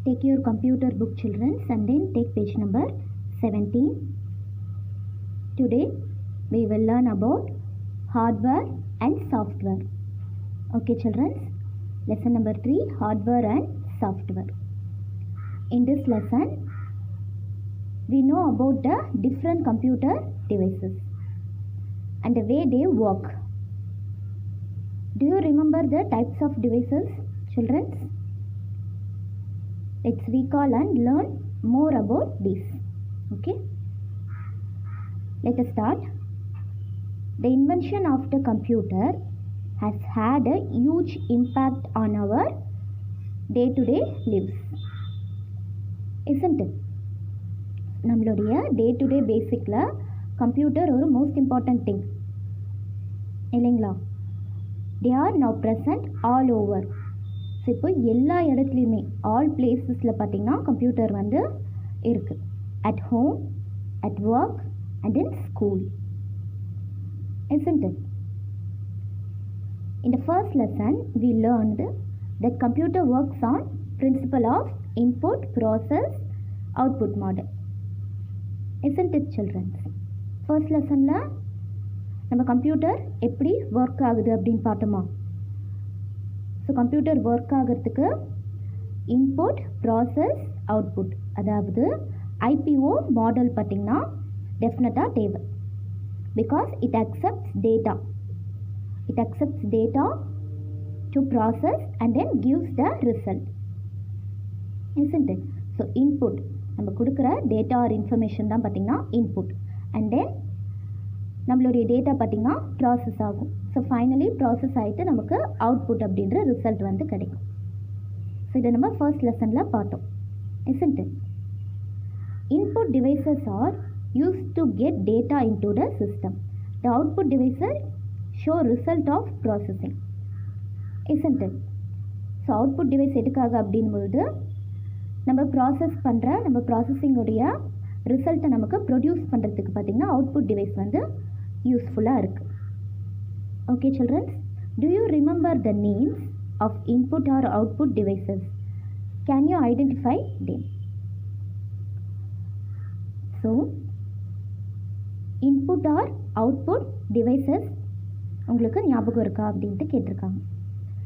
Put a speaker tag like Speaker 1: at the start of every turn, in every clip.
Speaker 1: take your computer book, children, and then take page number 17. Today we will learn about hardware and software. Okay, children, lesson number 3, hardware and software. In this lesson we know about the different computer devices and the way they work. Do you remember the types of devices, children? Let's recall and learn more about this. Okay, let us start. The invention of the computer has had a huge impact on our day-to-day lives, isn't it? நம்மளுடைய day-to-day basicல computer ஒரு most important thing இல்லைங்களா? They are now present all over. So இப்போ எல்லா இடத்துலையுமே all பிளேசஸில் பார்த்திங்கன்னா computer வந்து இருக்குது. At home, at work and in school, isn't it? In the first lesson we learned that computer works on principle of input, process, output model. Isn't it, children? First lessonல நம்ம computer எப்படி work ஆகுது அப்படின்னு பார்த்தோமா? So computer work ஆகிறதுக்கு input, process, output, அதாவது IPO model பார்த்திங்கன்னா டெஃபினட்டாக தேவை. Because it accepts data. It accepts data to process and then gives the result. isn't it? So input நம்ம கொடுக்குற டேட்டா ஆர் இன்ஃபர்மேஷன் தான் பார்த்திங்கன்னா இன்புட். அண்ட் தென் நம்மளுடைய டேட்டா பார்த்திங்கன்னா ப்ராசஸ் ஆகும். ஸோ ஃபைனலி ப்ராசஸ் ஆகிட்டு நமக்கு அவுட்புட் அப்படின்ற ரிசல்ட் வந்து கிடைக்கும். ஸோ இதை நம்ம ஃபர்ஸ்ட் லெசனில் பார்த்தோம், isn't it? Input devices are used to get data into the system. The output devices show result of processing, isn't it? So output device எதுக்காக அப்படின்பொழுது நம்ம ப்ராசஸ் பண்ணுற நம்ம ப்ராசஸிங்குடைய ரிசல்ட்டை நமக்கு ப்ரொடியூஸ் பண்ணுறதுக்கு பார்த்திங்கன்னா அவுட்புட் டிவைஸ் வந்து யூஸ்ஃபுல்லாக இருக்குது. Okay childrens, do you remember the names of input or output devices? Can you identify them? So input or output devices உங்களுக்கு ஞாபகம் இருக்கா அப்படின்ட்டு கேட்டிருக்காங்க.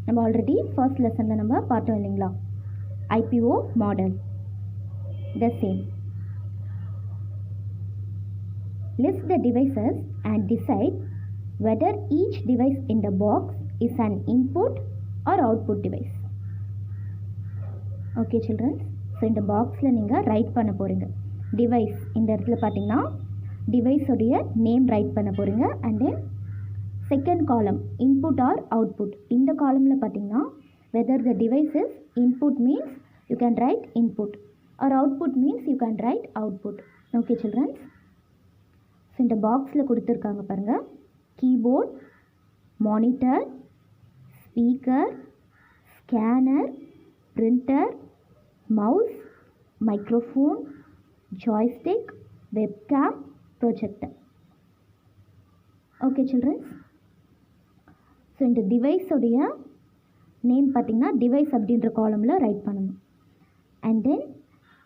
Speaker 1: நம்ம ஆல்ரெடி ஃபர்ஸ்ட் லெசனில் நம்ம பார்த்தோம் இல்லைங்களா? IPO model. The same. List the devices and decide whether each device in the box is an input or output device. Okay children, so இந்த பாக்ஸில் நீங்கள் ரைட் பண்ண போகிறீங்க. டிவைஸ் இந்த இடத்துல பார்த்தீங்கன்னா டிவைஸ் உடைய நேம் ரைட் பண்ண போகிறீங்க. And then second column input or output. இந்த காலமில் பார்த்தீங்கன்னா whether the device is input means you can write input or output means you can write output. Okay childrens, so இந்த பாக்ஸில் கொடுத்துருக்காங்க பாருங்கள். Keyboard, monitor, speaker, scanner, printer, mouse, microphone, joystick, webcam, projector. Okay children, so இந்த device உடைய name பார்த்திங்கன்னா device அப்படின்ற காலமில் write பண்ணணும். அண்ட் தென்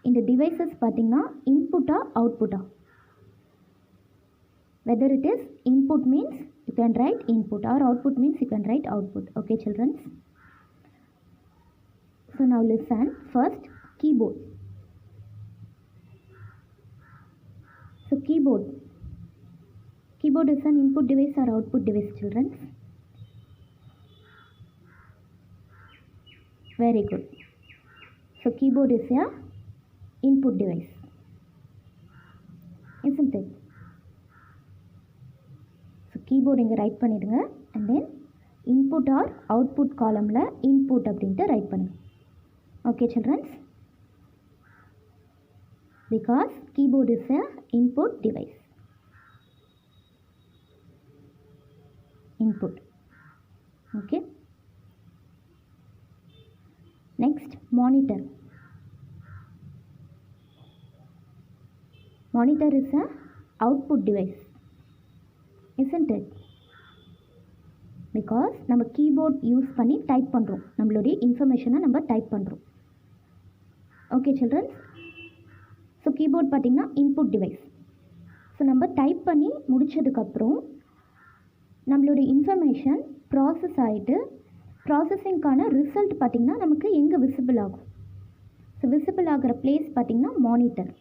Speaker 1: இந்த டிவைசஸ் பார்த்திங்கன்னா இன்புட்டா அவுட்புட்டா, whether it is input means you can write input or output means you can write output. Okay children, so now listen. First, keyboard. So keyboard is an input device or output device, children? Very good. So keyboard is a input device, isn't it? So keyboard இங்கே write பண்ணிடுங்க. And then input or output காலமில் input அப்படின்ட்டு write பண்ணுங்க. Okay childrens, because keyboard is a input device. Input. Okay. Next, monitor. Monitor is a output device, isn't it? Because நம்ம keyboard use பண்ணி type பண்ணுறோம், நம்மளுடைய இன்ஃபர்மேஷனை நம்ம டைப் பண்ணுறோம். Okay childrens. ஸோ கீபோர்ட் பார்த்திங்கன்னா இன்புட் டிவைஸ். ஸோ நம்ம type பண்ணி முடித்ததுக்கப்புறம் நம்மளுடைய இன்ஃபர்மேஷன் ப்ராசஸ் ஆகிட்டு ப்ராசஸிங்க்கான ரிசல்ட் பார்த்திங்கன்னா நமக்கு எங்கே விசிபிள் ஆகும். ஸோ விசிபிள் ஆகிற பிளேஸ் பார்த்திங்கன்னா monitor.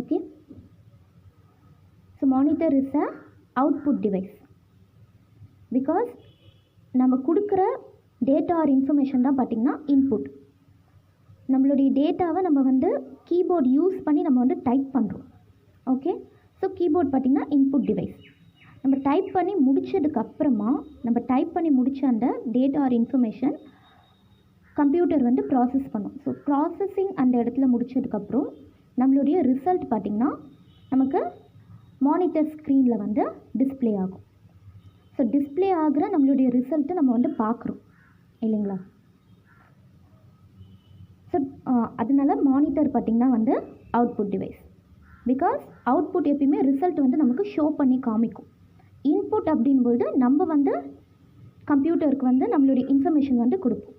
Speaker 1: Okay. So monitor is a output device. Because நம்ம கொடுக்குற டேட்டா ஆர் இன்ஃபர்மேஷன் தான் பார்த்திங்கன்னா இன்புட். நம்மளுடைய டேட்டாவை நம்ம வந்து கீபோர்ட் யூஸ் பண்ணி நம்ம வந்து டைப் பண்ணுறோம். ஓகே. ஸோ கீபோர்ட் பார்த்திங்கன்னா இன்புட் டிவைஸ். நம்ம டைப் பண்ணி முடித்ததுக்கப்புறமா நம்ம டைப் பண்ணி முடித்த அந்த டேட்டா ஆர் இன்ஃபர்மேஷன் கம்ப்யூட்டர் வந்து ப்ராசஸ் பண்ணும். ஸோ ப்ராசஸிங் அந்த இடத்துல முடித்ததுக்கப்புறம் நம்மளுடைய ரிசல்ட் பார்த்திங்கன்னா நமக்கு மானிட்டர் ஸ்க்ரீனில் வந்து டிஸ்பிளே ஆகும். ஸோ டிஸ்பிளே ஆகிற நம்மளுடைய ரிசல்ட்டை நம்ம வந்து பார்க்குறோம் இல்லைங்களா. ஸோ அதனால மானிட்டர் பார்த்திங்கன்னா வந்து அவுட்புட் டிவைஸ். பிகாஸ் அவுட்புட் எப்பயுமே ரிசல்ட் வந்து நமக்கு ஷோ பண்ணி காமிக்கும். இன்புட் அப்படின்போது நம்ம வந்து கம்ப்யூட்டருக்கு வந்து நம்மளுடைய இன்ஃபர்மேஷன் வந்து கொடுப்போம்.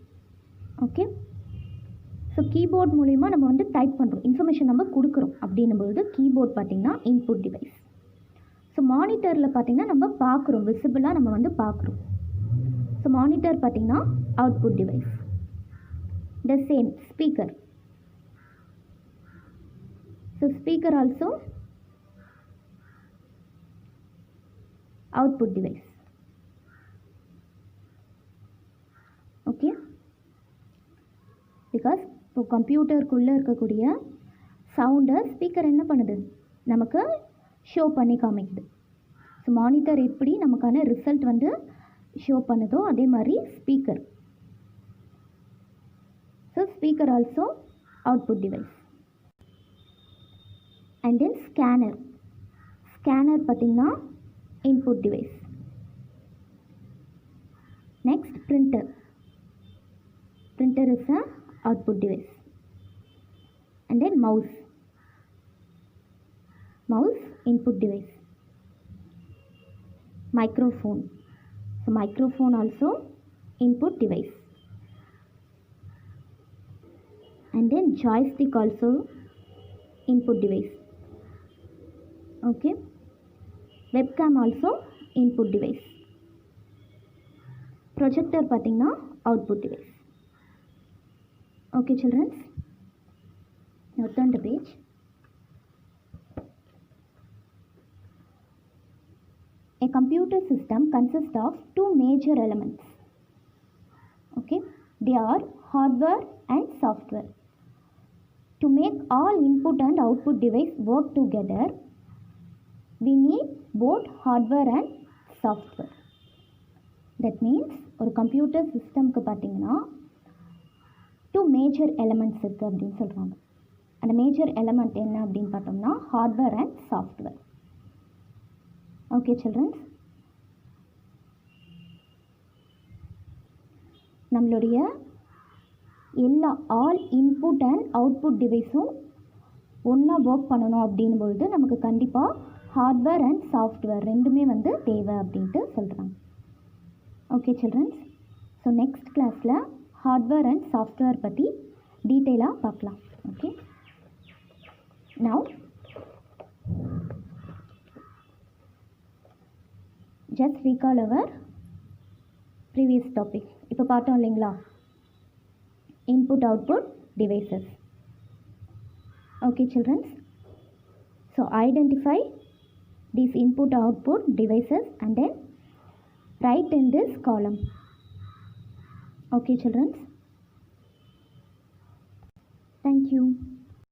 Speaker 1: ஓகே. ஸோ கீபோர்ட் மூலிமா நம்ம வந்து டைப் பண்ணுறோம், இன்ஃபர்மேஷன் நம்ம கொடுக்குறோம் அப்படின்னும்போது கீபோர்ட் பார்த்திங்கன்னா இன்புட் டிவைஸ். ஸோ மானிட்டரில் பார்த்திங்கன்னா நம்ம பார்க்குறோம், விசிபிளாக நம்ம வந்து பார்க்குறோம். ஸோ மானிட்டர் பார்த்திங்கன்னா output device. The same speaker. So speaker also output device. Okay. Because இப்போ கம்ப்யூட்டருக்குள்ளே இருக்கக்கூடிய சவுண்டை ஸ்பீக்கர் என்ன பண்ணுது, நமக்கு ஷோ பண்ணி காமிக்குது. ஸோ மானிட்டர் எப்படி நமக்கான ரிசல்ட் வந்து ஷோ பண்ணுதோ அதே மாதிரி speaker. So speaker also output device. And then scanner. Scanner பார்த்திங்கன்னா input device. Next printer. Printer is a output device. And then mouse. Mouse input device. Microphone. So microphone also input device. And then joystick also input device. Okay. Webcam also input device. Projector பார்த்திங்கன்னா output device. Okay children. Now turn the page. A computer system consists of two major elements. Okay. They are hardware and software. To make all input and output device work together, we need both hardware and software. That means ஒரு computer சிஸ்டம்க்கு பார்த்திங்கன்னா two major elements இருக்குது அப்படின்னு சொல்கிறாங்க. அந்த major element என்ன அப்படின்னு பார்த்தோம்னா hardware and software. Okay childrens. நம்மளுடைய எல்லா ஆல் இன்புட் அண்ட் அவுட்புட் டிவைஸும் ஒன்றா ஒர்க் பண்ணணும் அப்படின்பொழுது நமக்கு கண்டிப்பாக ஹார்ட்வேர் அண்ட் சாஃப்ட்வேர் ரெண்டுமே வந்து தேவை அப்படின்ட்டு சொல்கிறாங்க. Okay childrens. ஸோ நெக்ஸ்ட் கிளாஸில் ஹார்ட்வேர் அண்ட் சாஃப்ட்வேர் பற்றி டீட்டெயிலாக பார்க்கலாம். Okay. Now just recall our previous topic. இப்போ பார்த்தோம் இல்லைங்களா, input output devices. Okay children. So identify these input output devices and then write in this column. Okay children. Thank you.